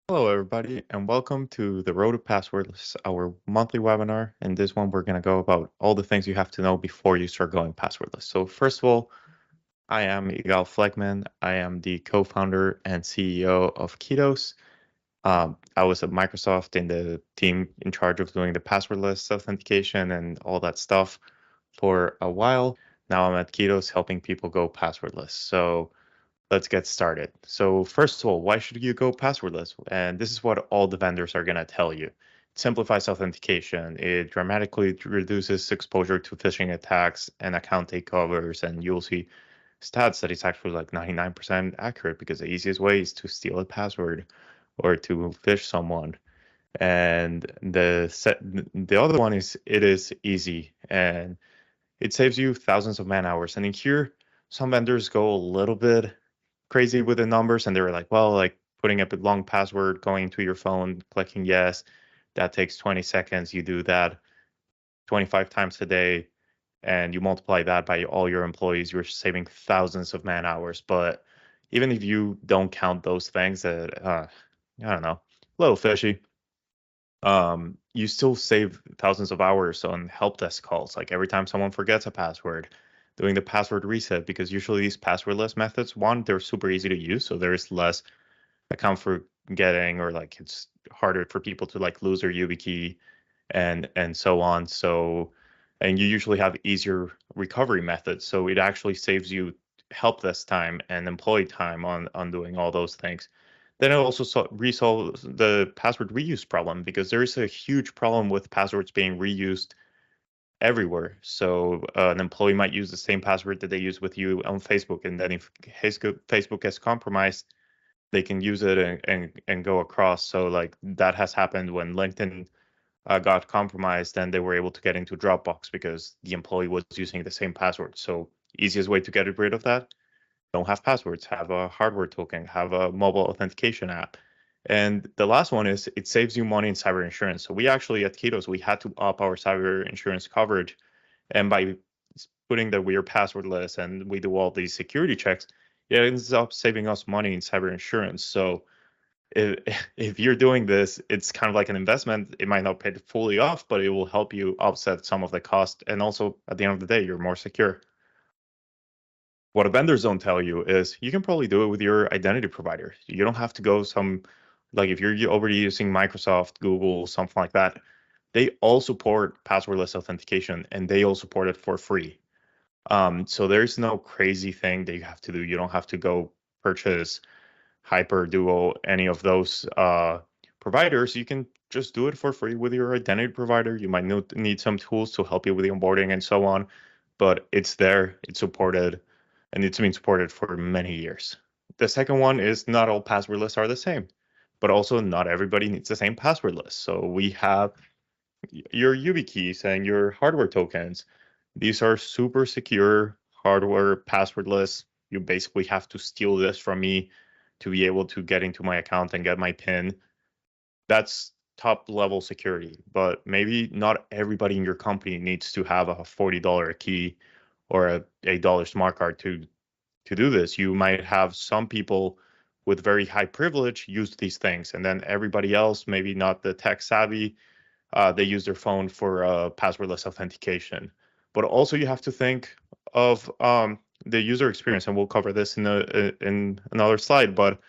Hello, everybody, and welcome to the Road to Passwordless, our monthly webinar. In this one, we're going to go about all the things you have to know before you start going passwordless. So first of all, I am Igal Flegmann. I am the co-founder and CEO of Ketos. I was at Microsoft in the team in charge of doing the passwordless authentication and all that stuff for a while. Now I'm at Ketos helping people go passwordless. So let's get started. So first of all, why should you go passwordless? And this is what all the vendors are going to tell you. It simplifies authentication. It dramatically reduces exposure to phishing attacks and account takeovers. And you'll see stats that it's actually like 99% accurate because the easiest way is to steal a password or to phish someone. And the other one is it is easy and it saves you thousands of man hours. And in here, some vendors go a little bit crazy with the numbers, and they were like, well, like putting up a long password, going to your phone, clicking yes, that takes 20 seconds. You do that 25 times a day, and you multiply that by all your employees, you're saving thousands of man hours. But even if you don't count those things, I don't know, a little fishy. You still save thousands of hours on help desk calls. Like every time someone forgets a password, doing the password reset, because usually these passwordless methods, one, they're super easy to use, so there is less account forgetting, or like it's harder for people to like lose their YubiKey and so on. So, and you usually have easier recovery methods, so it actually saves you help desk time and employee time on doing all those things. Then it also resolves the password reuse problem, because there is a huge problem with passwords being reused everywhere. So an employee might use the same password that they use with you on Facebook, and then if Facebook gets compromised, they can use it and go across. So like that has happened when LinkedIn got compromised, and they were able to get into Dropbox because the employee was using the same password. So easiest way to get rid of that: don't have passwords, have a hardware token, have a mobile authentication app. And the last one is it saves you money in cyber insurance. So we actually at Ketos, we had to up our cyber insurance coverage. And by putting that we are passwordless and we do all these security checks, it ends up saving us money in cyber insurance. So if, if you're doing this, it's kind of like an investment. It might not pay it fully off, but it will help you offset some of the cost. And also at the end of the day, you're more secure. What vendors don't tell you is you can probably do it with your identity provider. You don't have to go like if you're already using Microsoft, Google, something like that, they all support passwordless authentication, and they all support it for free. So there's no crazy thing that you have to do. You don't have to go purchase HyperDuo, any of those providers. You can just do it for free with your identity provider. You might need some tools to help you with the onboarding and so on, but it's there, it's supported, and it's been supported for many years. The second one is not all passwordless are the same, but also not everybody needs the same password list. So we have your YubiKeys and your hardware tokens. These are super secure hardware passwordless. You basically have to steal this from me to be able to get into my account and get my PIN. That's top level security, but maybe not everybody in your company needs to have a $40 key or a $8 smart card to do this. You might have some people with very high privilege use these things, and then everybody else, maybe not the tech savvy, they use their phone for passwordless authentication. But also you have to think of the user experience, and we'll cover this in another slide. But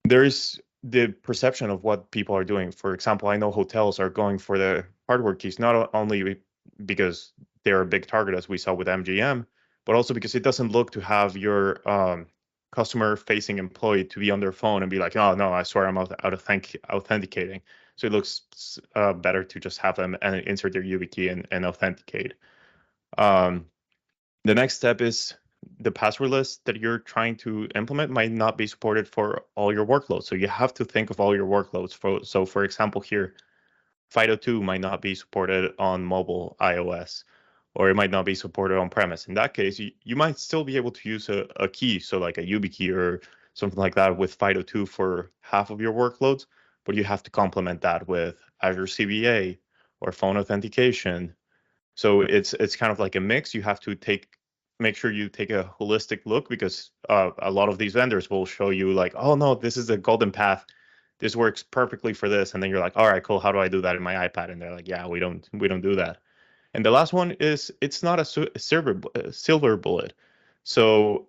there is the perception of what people are doing. For example, I know hotels are going for the hardware keys, not only because they're a big target, as we saw with MGM, but also because it doesn't look to have your customer-facing employee to be on their phone and be like, oh, no, I swear I'm authenticating. So it looks better to just have them and insert their YubiKey and authenticate. The next step is the password list that you're trying to implement might not be supported for all your workloads. So you have to think of all your workloads. So for example, here, FIDO2 might not be supported on mobile iOS, or it might not be supported on premise. In that case, you might still be able to use a key, so like a YubiKey or something like that with FIDO2 for half of your workloads, but you have to complement that with Azure CVA or phone authentication. So it's kind of like a mix. You have to make sure you take a holistic look, because a lot of these vendors will show you like, oh no, this is a golden path. this works perfectly for this. And then you're like, all right, cool. How do I do that in my iPad? And they're like, yeah, we don't do that. And the last one is it's not a silver bullet. So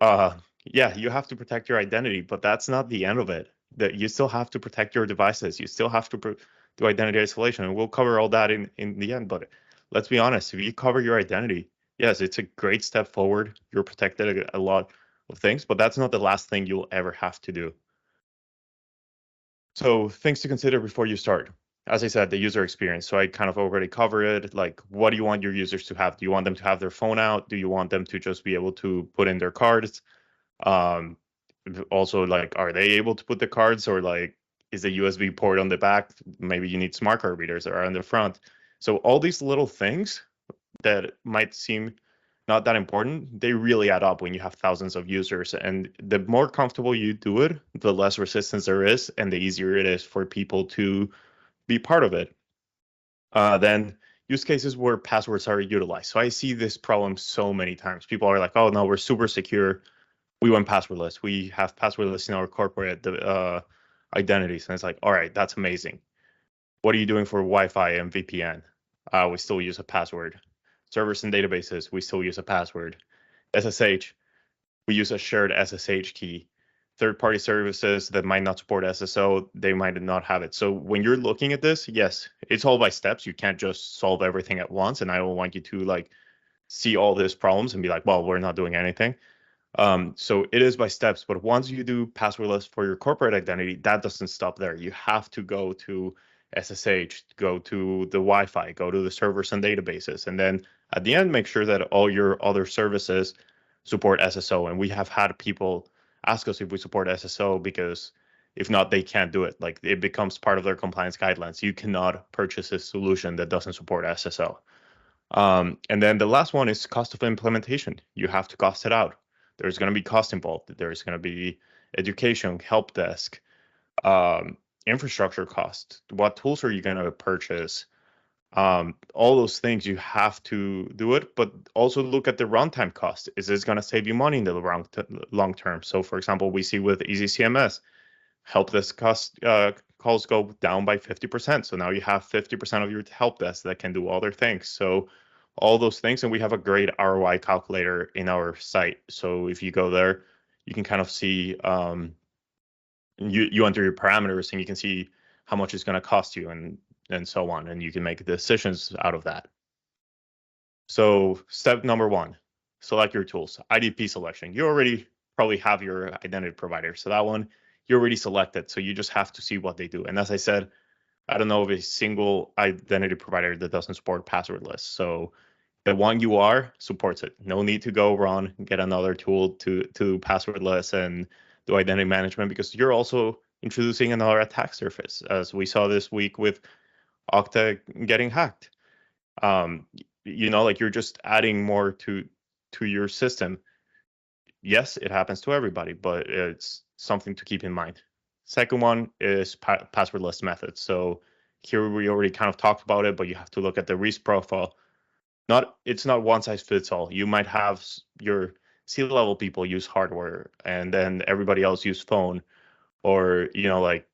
yeah, you have to protect your identity, but that's not the end of it. That you still have to protect your devices. You still have to do identity isolation, and we'll cover all that in the end. But let's be honest, if you cover your identity, yes, it's a great step forward. You're protected a lot of things, but that's not the last thing you'll ever have to do. So things to consider before you start. As I said, the user experience. So I kind of already covered it. Like, what do you want your users to have? Do you want them to have their phone out? Do you want them to just be able to put in their cards? Um, Also, like, are they able to put the cards, or like, is the USB port on the back? Maybe you need smart card readers that are on the front. So all these little things that might seem not that important, they really add up when you have thousands of users. And the more comfortable you do it, the less resistance there is, and the easier it is for people to be part of it. Then use cases where passwords are utilized. So I see this problem so many times. People are like, oh no, we're super secure. We went passwordless. We have passwordless in our corporate identities. And it's like, all right, that's amazing. What are you doing for Wi-Fi and VPN? We still use a password. Servers and databases, we still use a password. SSH, we use a shared SSH key. Third-party services that might not support SSO, they might not have it. So when you're looking at this, yes, it's all by steps. You can't just solve everything at once. And I don't want you to like see all these problems and be like, well, we're not doing anything. So it is by steps, but once you do passwordless for your corporate identity, that doesn't stop there. You have to go to SSH, go to the Wi-Fi, go to the servers and databases, and then at the end, make sure that all your other services support SSO. And we have had people ask us if we support SSO, because if not, they can't do it. Like, it becomes part of their compliance guidelines. You cannot purchase a solution that doesn't support SSO. And then the last one is cost of implementation. You have to cost it out. There's going to be cost involved. There's going to be education, help desk, infrastructure cost. What tools are you going to purchase? All those things, you have to do it, but also look at the runtime cost. Is this going to save you money in the long term? So, for example, we see with EasyCMS, help desk cost calls go down by 50%. So now you have 50% of your help desk that can do other things. So all those things, and we have a great ROI calculator in our site. So if you go there, you can kind of see, you enter your parameters and you can see how much it's going to cost you and so on, and you can make decisions out of that. So step number one, select your tools. IDP selection. You already probably have your identity provider, so that one you already selected. So you just have to see what they do. And as I said, I don't know of a single identity provider that doesn't support passwordless. So the one you are supports it. No need to go run and get another tool to passwordless and do identity management, because you're also introducing another attack surface, as we saw this week with Okta getting hacked. Like, you're just adding more to your system. Yes, it happens to everybody, but it's something to keep in mind. Second one is passwordless methods. So here we already kind of talked about it, but you have to look at the risk profile. It's not one size fits all. You might have your C-level people use hardware, and then everybody else use phone, or like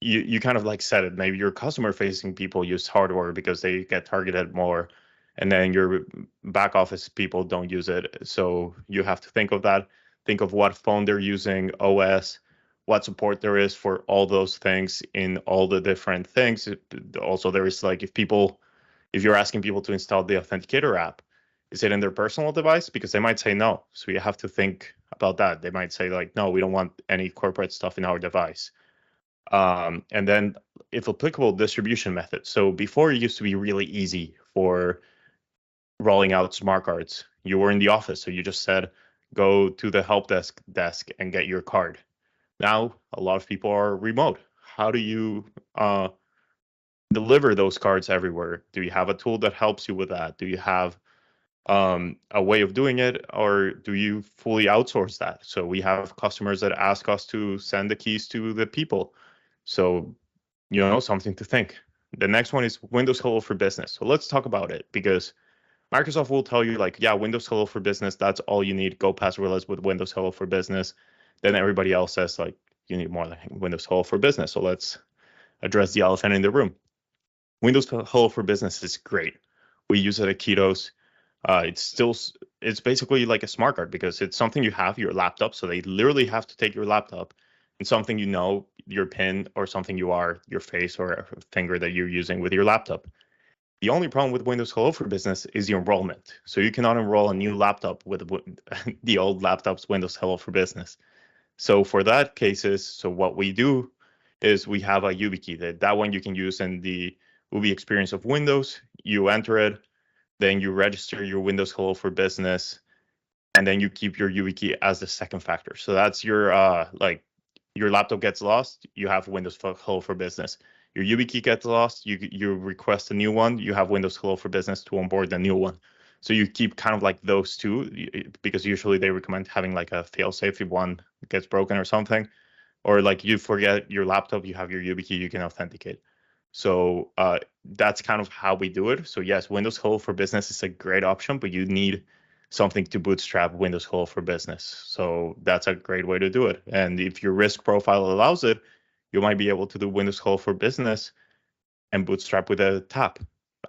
you kind of like said it. Maybe your customer-facing people use hardware because they get targeted more, and then your back office people don't use it. So you have to think of that. Think of what phone they're using, OS, what support there is for all those things in all the different things. Also, there is like, if you're asking people to install the Authenticator app, is it in their personal device? Because they might say no. So you have to think about that. They might say like, no, we don't want any corporate stuff in our device. And then, if applicable, distribution methods. So before, it used to be really easy for rolling out smart cards. You were in the office, so you just said, go to the help desk and get your card. Now, a lot of people are remote. How do you deliver those cards everywhere? Do you have a tool that helps you with that? Do you have a way of doing it, or do you fully outsource that? So we have customers that ask us to send the keys to the people. So, something to think. The next one is Windows Hello for Business. So let's talk about it, because Microsoft will tell you like, yeah, Windows Hello for Business, that's all you need. Go passwordless with Windows Hello for Business. Then everybody else says like, you need more than Windows Hello for Business. So let's address the elephant in the room. Windows Hello for Business is great. We use it at Kiddos. It's basically like a smart card because it's something you have your laptop. So they literally have to take your laptop and something your PIN or something your face or a finger that you're using with your laptop. The only problem with Windows Hello for Business is the enrollment. So you cannot enroll a new laptop with the old laptop's Windows Hello for Business. So for that cases, what we do is we have a YubiKey. That one you can use in the Ubi experience of Windows. You enter it, then you register your Windows Hello for Business, and then you keep your YubiKey as the second factor. So that's your your laptop gets lost, you have Windows Hello for Business. Your YubiKey gets lost, you request a new one, you have Windows Hello for Business to onboard the new one. So you keep kind of like those two, because usually they recommend having like a fail-safe if one gets broken or something, or like you forget your laptop, you have your YubiKey, you can authenticate. So that's kind of how we do it. So yes, Windows Hello for Business is a great option, but you need something to bootstrap Windows Hello for Business. So that's a great way to do it. And if your risk profile allows it, you might be able to do Windows Hello for Business and bootstrap with a TAP.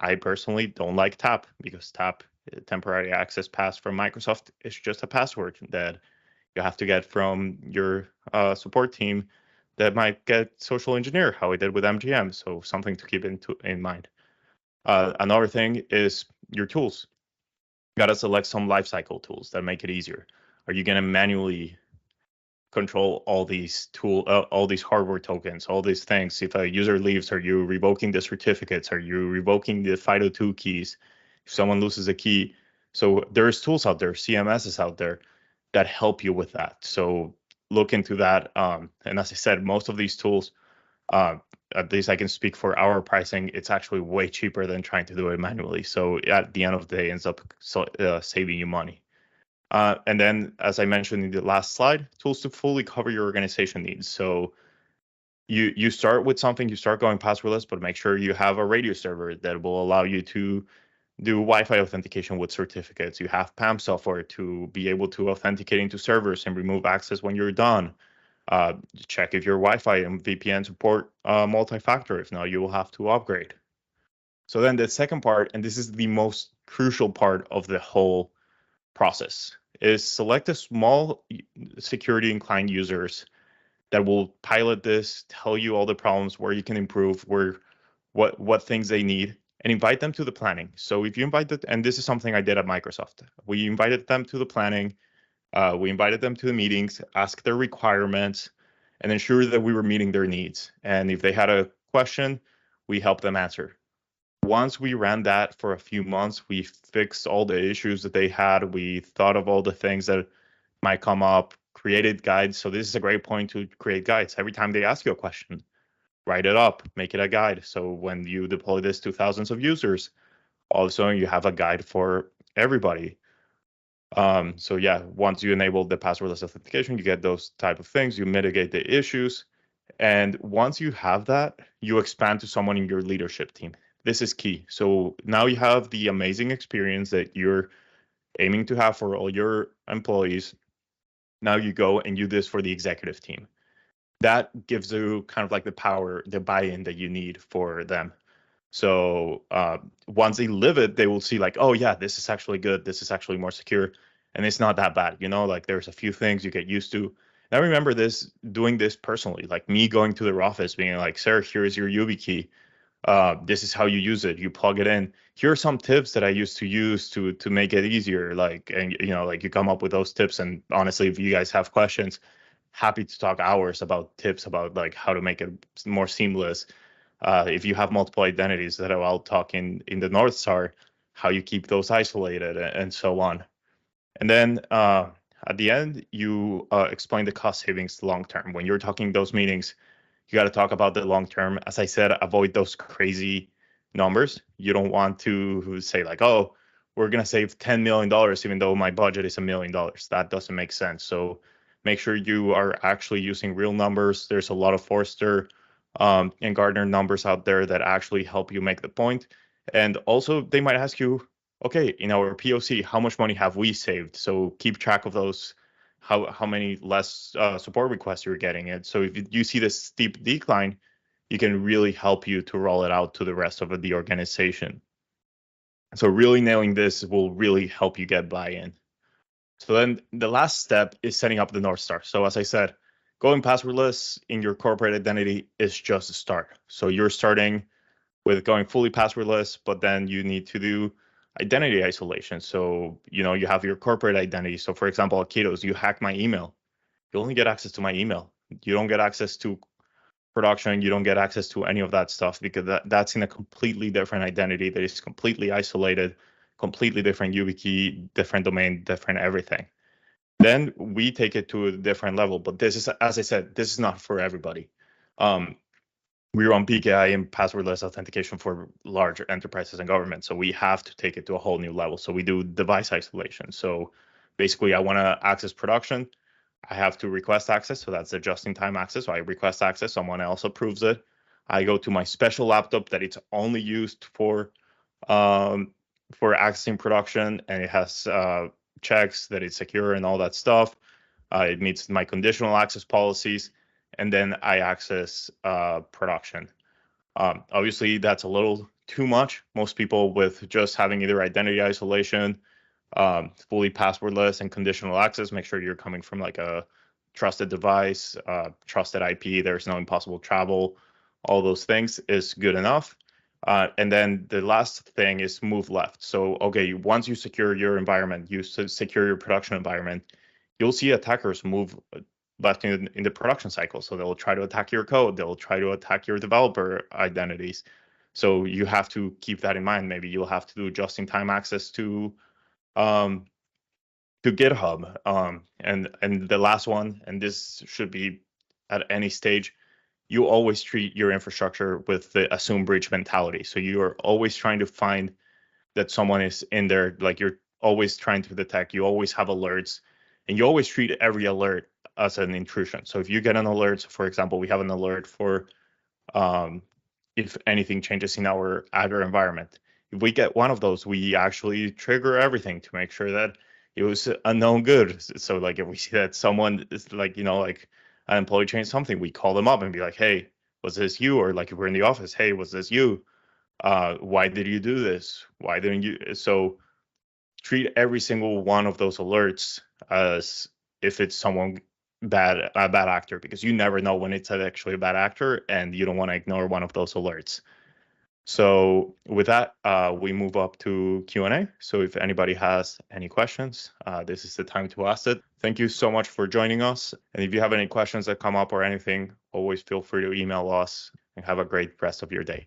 I personally don't like TAP because TAP, temporary access pass from Microsoft, is just a password that you have to get from your support team that might get social engineer, how we did with MGM. So something to keep in mind. Another thing is your tools. You got to select some lifecycle tools that make it easier. Are you going to manually control all these hardware tokens, all these things? If a user leaves, are you revoking the certificates? Are you revoking the FIDO2 keys? If someone loses a key. So there's tools out there, CMSs out there that help you with that. So look into that. And as I said, most of these tools, at least I can speak for our pricing, it's actually way cheaper than trying to do it manually. So at the end of the day, it ends up saving you money. And then, as I mentioned in the last slide, tools to fully cover your organization needs. So you start with something, you start going passwordless, but make sure you have a radio server that will allow you to do Wi-Fi authentication with certificates. You have PAM software to be able to authenticate into servers and remove access when you're done. Check if your Wi-Fi and VPN support multi-factor. If not, you will have to upgrade. So then the second part, and this is the most crucial part of the whole process, is select a small security inclined users that will pilot this, tell you all the problems, where you can improve, what things they need, and invite them to the planning. So if you invite them, and this is something I did at Microsoft, we invited them to the planning, we invited them to the meetings, asked their requirements, and ensure that we were meeting their needs. And if they had a question, we helped them answer. Once we ran that for a few months, we fixed all the issues that they had. We thought of all the things that might come up, created guides. So this is a great point to create guides. Every time they ask you a question, write it up, make it a guide. So when you deploy this to thousands of users, all of a sudden you have a guide for everybody. So yeah, once you enable the passwordless authentication, you get those type of things, you mitigate the issues. And once you have that, you expand to someone in your leadership team. This is key. So now you have the amazing experience that you're aiming to have for all your employees. Now you go and do this for the executive team. That gives you kind of like the power, the buy-in that you need for them. So once they live it, they will see like, oh yeah, this is actually good. This is actually more secure. And it's not that bad, like there's a few things you get used to. And I remember doing this personally, like me going to their office being like, sir, here's your YubiKey. This is how you use it. You plug it in. Here are some tips that I used to use to make it easier. And you come up with those tips. And honestly, if you guys have questions, happy to talk hours about tips about like how to make it more seamless. If you have multiple identities that I'll talk in the North Star, how you keep those isolated and so on. And then at the end, you explain the cost savings long term. When you're talking those meetings, you got to talk about the long term. As I said, avoid those crazy numbers. You don't want to say like, oh, we're going to save $10 million, even though my budget is $1 million. That doesn't make sense. So make sure you are actually using real numbers. There's a lot of Forrester and Gartner numbers out there that actually help you make the point. And also they might ask you, okay, in our POC, how much money have we saved? So keep track of those how many less support requests you're getting. And so if you see this steep decline, you can really help you to roll it out to the rest of the organization. So really nailing this will really help you get buy-in. So then the last step is setting up the North Star. So as I said, going passwordless in your corporate identity is just a start. So you're starting with going fully passwordless, but then you need to do identity isolation. So, you have your corporate identity. So for example, at Kato's, you hack my email. You only get access to my email. You don't get access to production. You don't get access to any of that stuff because that's in a completely different identity that is completely isolated, completely different YubiKey, different domain, different everything. Then we take it to a different level. But this is, as I said, this is not for everybody. We run PKI and passwordless authentication for large enterprises and government. So we have to take it to a whole new level. So we do device isolation. So basically, I want to access production. I have to request access. So that's the just-in-time access. So I request access. Someone else approves it. I go to my special laptop that it's only used for accessing production, and it has checks that it's secure and all that stuff. It meets my conditional access policies. And then I access production. Obviously, that's a little too much. Most people with just having either identity isolation, fully passwordless, and conditional access, make sure you're coming from like a trusted device, trusted IP, there's no impossible travel, all those things is good enough. And then the last thing is move left. So, okay, once you secure your environment, you secure your production environment, you'll see attackers move left in the production cycle. So they'll try to attack your code. They'll try to attack your developer identities. So you have to keep that in mind. Maybe you'll have to do just-in-time access to GitHub. And the last one, and this should be at any stage, you always treat your infrastructure with the assume breach mentality. So you are always trying to find that someone is in there, like you're always trying to detect, you always have alerts, and you always treat every alert as an intrusion. So if you get an alert, so for example, we have an alert for if anything changes in our Azure environment. If we get one of those, we actually trigger everything to make sure that it was a known good. So like if we see that someone is like, like an employee changed something, we call them up and be like, hey, was this you? Or like if we're in the office, hey, was this you? Why did you do this? Why didn't you? So treat every single one of those alerts as if it's someone a bad actor, because you never know when it's actually a bad actor, and you don't want to ignore one of those alerts. So with that, we move up to Q&A. So if anybody has any questions, this is the time to ask it. Thank you so much for joining us. And if you have any questions that come up or anything, always feel free to email us, and have a great rest of your day.